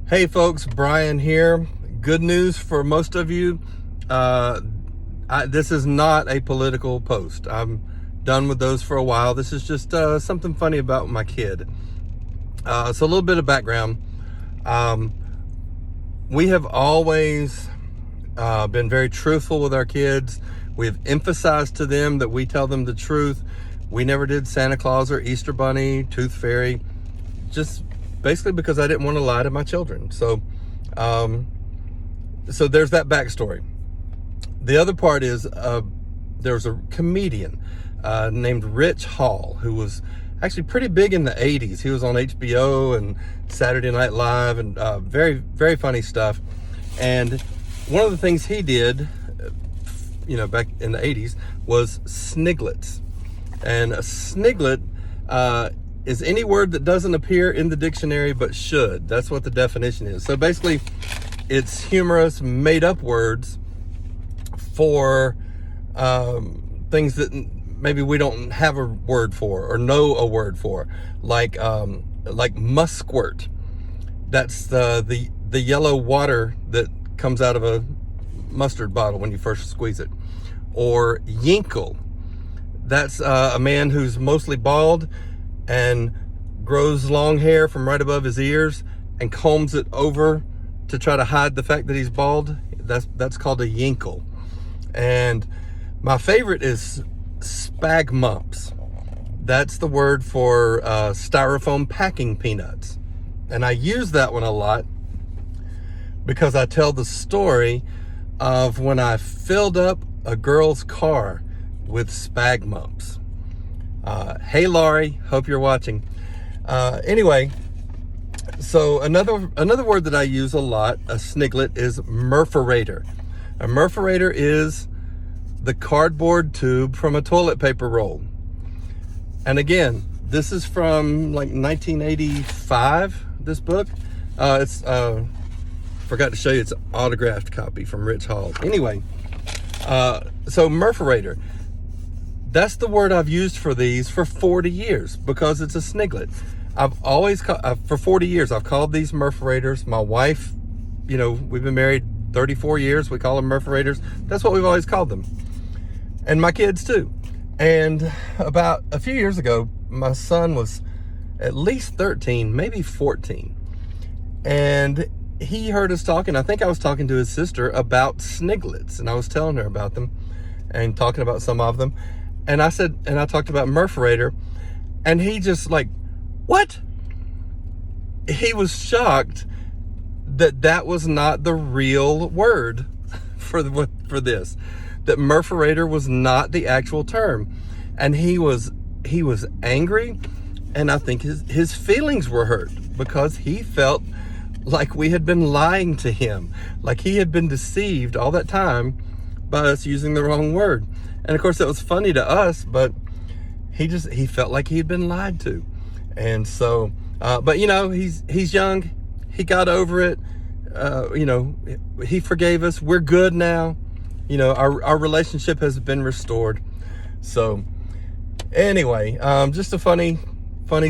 Hey folks, Brian here. Good news for most of you. This is not a political post. I'm done with those for a while. This is just something funny about my kid. So a little bit of background. We have always been very truthful with our kids. We've emphasized to them that we tell them the truth. We never did Santa Claus or Easter Bunny, Tooth Fairy, just basically because I didn't want to lie to my children. So there's that backstory. The other part is there was a comedian named Rich Hall who was actually pretty big in the 80s. He was on HBO and Saturday Night Live and very, very funny stuff. And one of the things he did, back in the 80s was sniglets. And a sniglet is any word that doesn't appear in the dictionary but should. That's what the definition is. So basically, it's humorous, made-up words for things that maybe we don't have a word for or know a word for, like musquirt. That's the yellow water that comes out of a mustard bottle when you first squeeze it. Or yinkle. That's a man who's mostly bald and grows long hair from right above his ears and combs it over to try to hide the fact that he's bald. That's called a yinkle. And my favorite is spagmumps. That's the word for styrofoam packing peanuts. And I use that one a lot because I tell the story of when I filled up a girl's car with spagmumps. Hey Laurie, hope you're watching. Anyway, so another word that I use a lot, a sniglet, is Merferator. A Merferator is the cardboard tube from a toilet paper roll. And again, this is from like 1985, this book. It's forgot to show you, it's an autographed copy from Rich Hall. Anyway, so Merferator, that's the word I've used for these for 40 years because it's a sniglet. I've always for 40 years, I've called these Merferators. My wife, we've been married 34 years. We call them Merferators. That's what we've always called them. And my kids too. And about a few years ago, my son was at least 13, maybe 14. And he heard us talking. I think I was talking to his sister about sniglets, and I was telling her about them and talking about some of them. And I talked about Merferator, and he just like, what? He was shocked that was not the real word for this, that Merferator was not the actual term. And he was angry, and I think his feelings were hurt because he felt like we had been lying to him, like he had been deceived all that time by us using the wrong word. And of course, that was funny to us, but he felt like he'd been lied to. And so, but he's young. He got over it. He forgave us. We're good now. Our relationship has been restored. So anyway, just a funny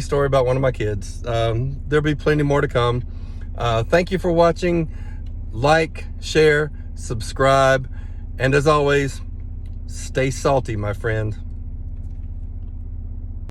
story about one of my kids. There'll be plenty more to come. Thank you for watching. Like, share, subscribe, and as always, stay salty, my friend.